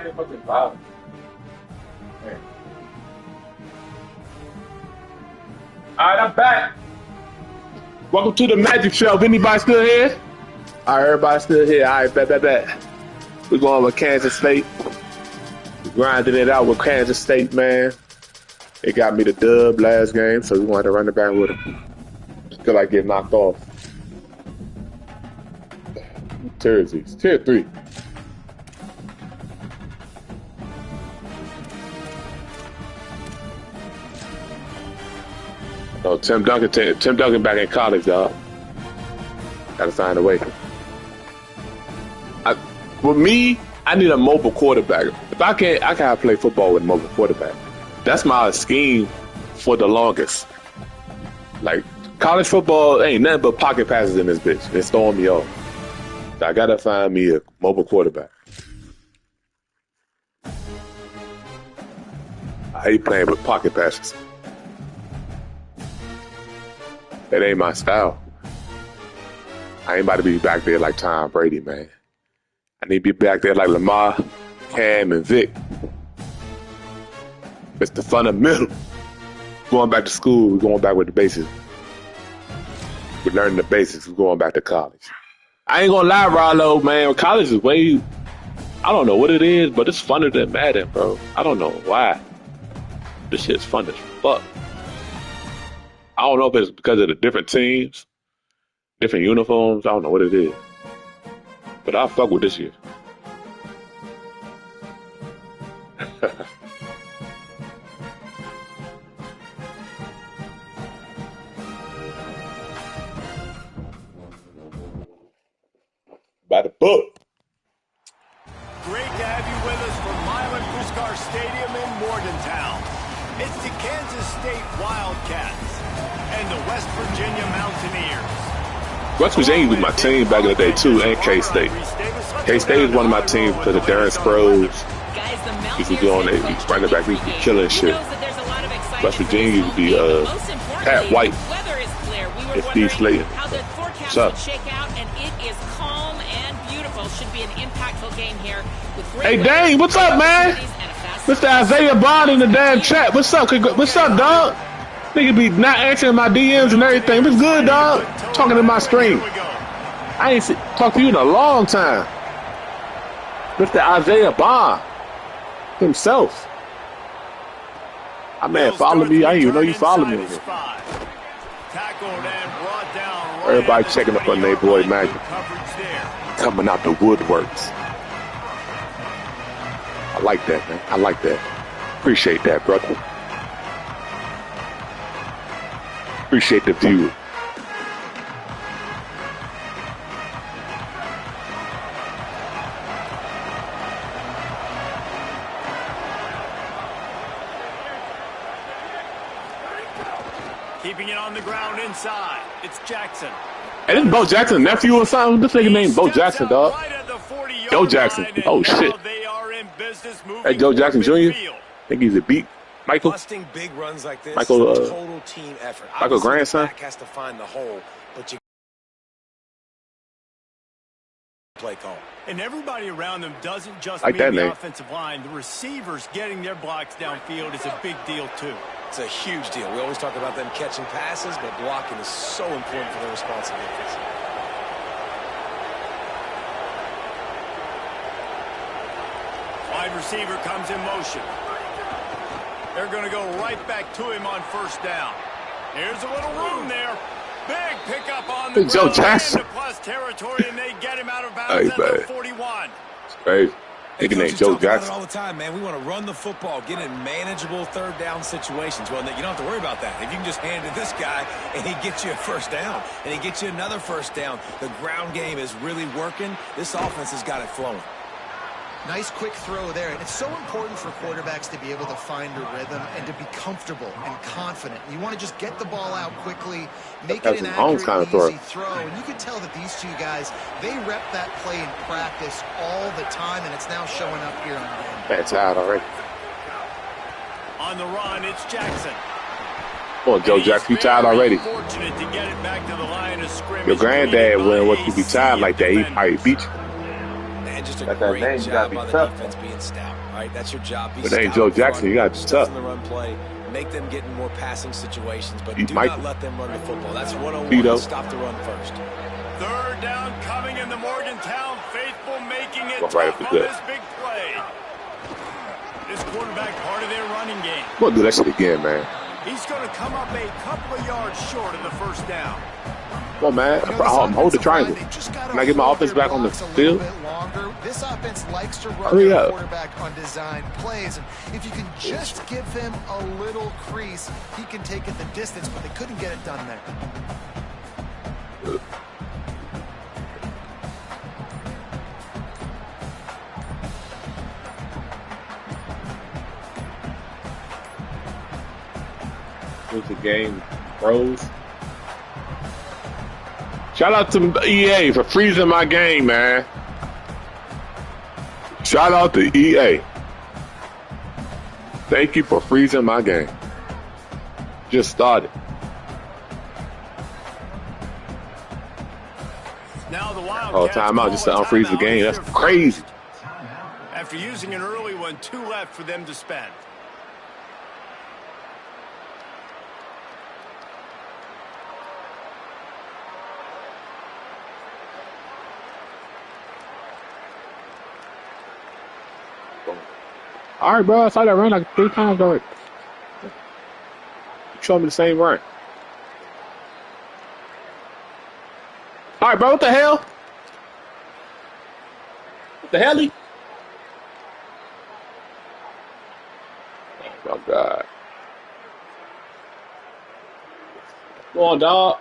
same fucking vibe. Man. Alright, I'm back. Welcome to the Magic Show. Anybody still here? Alright, everybody still here. Alright, bet. We're going with Kansas State. We're grinding it out with Kansas State, man. It got me the dub last game, so we wanted to run it back with them. Till I get knocked off. Jerseys. Tier 3. Oh, Tim Duncan back in college, dog. Gotta find a way. With me, I need a mobile quarterback. If I can't play football with a mobile quarterback. That's my scheme for the longest. Like, college football ain't nothing but pocket passes in this bitch. It's throwing me off. So I gotta find me a mobile quarterback. I hate playing with pocket passes. That ain't my style. I ain't about to be back there like Tom Brady, man. I need to be back there like Lamar, Cam, and Vic. It's the fundamental. Going back to school, we're going back with the basics. We're learning the basics. We're going back to college. I ain't gonna lie, Rollo, man. College is way, I don't know what it is, but it's funner than Madden, bro. I don't know why. This shit's fun as fuck. I don't know if it's because of the different teams, different uniforms. I don't know what it is. But I'll fuck with this year. By the book. Great to have you with us from Milan Puskar Stadium in Morgantown. It's the Kansas State Wildcats and the West Virginia Mountaineers. West Virginia was my team back in the day too, and K-State. K-State is one of my teams because of Darren Sproles. He could go on there, running back, he could be killing shit. West Virginia used to be Pat White and Steve Slayton. What's up? Hey, Dane, what's up, man? Mr. Isaiah Bond in the damn chat. What's up? What's up, dog? Nigga be not answering my DMs and everything. What's good, dog? Talking to my stream. I ain't talked to you in a long time. Mr. Isaiah Bond himself. I man, follow me. I didn't even know you follow me. Everybody checking up on their boy Magic. Coming out the woodworks. I like that, man. I like that. Appreciate that, brother. Appreciate the view. Keeping it on the ground inside. It's Jackson. Hey, this is Bo Jackson's nephew or something? This nigga named Bo Jackson, dog. Joe Jackson. Oh, shit. Hey, Joe Jackson Jr.? I think he's a beat. Michael? Busting big runs like this Michael, is a total team effort. Michael grandson? Has to find the hole, but you play call. And everybody around them doesn't just like mean the name. offensive line. The receivers getting their blocks downfield is a big deal, too. It's a huge deal. We always talk about them catching passes, but blocking is so important for their responsibilities. Wide receiver comes in motion. They're going to go right back to him on first down. Here's a little room there. Big pickup on the Joe Jackson. plus territory, and they get him out of bounds at the 41. It's crazy. Nigga named Joe Jackson. All the time, man. We want to run the football, get in manageable third down situations. Well, you don't have to worry about that. If you can just hand it to this guy and he gets you a first down and he gets you another first down, the ground game is really working. This offense has got it flowing. Nice quick throw there. And it's so important for quarterbacks to be able to find a rhythm and to be comfortable and confident. You want to just get the ball out quickly, make it an accurate, easy throw. And you can tell that these two guys, they rep that play in practice all the time, and it's now showing up here on the game. That's out already. On the run, it's Jackson. Come on, Joe Jackson, you tired already. Fortunate to get it back to the line of scrimmage. Your granddad wouldn't want you to be tired like that. He probably beat you. just a Got that great name, you gotta job be by the tough. defense being stout. All right, that's your job. Be But it ain't stout Joe in front, Jackson, you gotta be stuff tough. in the run play, make them get in more passing situations, but Beat do Michael. not let them run the football. That's one-on-one. Tito. Stop the run first. Third down coming in the Morgantown faithful, making it Walk right tough up on the gut. this big play. This quarterback part of their running game. We'll do that shit again, man. He's going to come up a couple of yards short of the first down. Come on, man. Hold the triangle. Can I get my offense back on the field? This offense likes to run Hurry their up. quarterback on design plays, and if you can just give him a little crease, he can take it the distance, but they couldn't get it done there. Who's the game? Pros. Shout out to EA for freezing my game, man. Shout out to EA. Thank you for freezing my game. Just started. Now the Wildcats Oh, timeout just to unfreeze the game. That's crazy. After using an early one, 2 left for them to spend. All right, bro. I saw that run like 3 times already. You showed me the same run. All right, bro. What the hell? What the hell? Oh, my God. Come on, dog.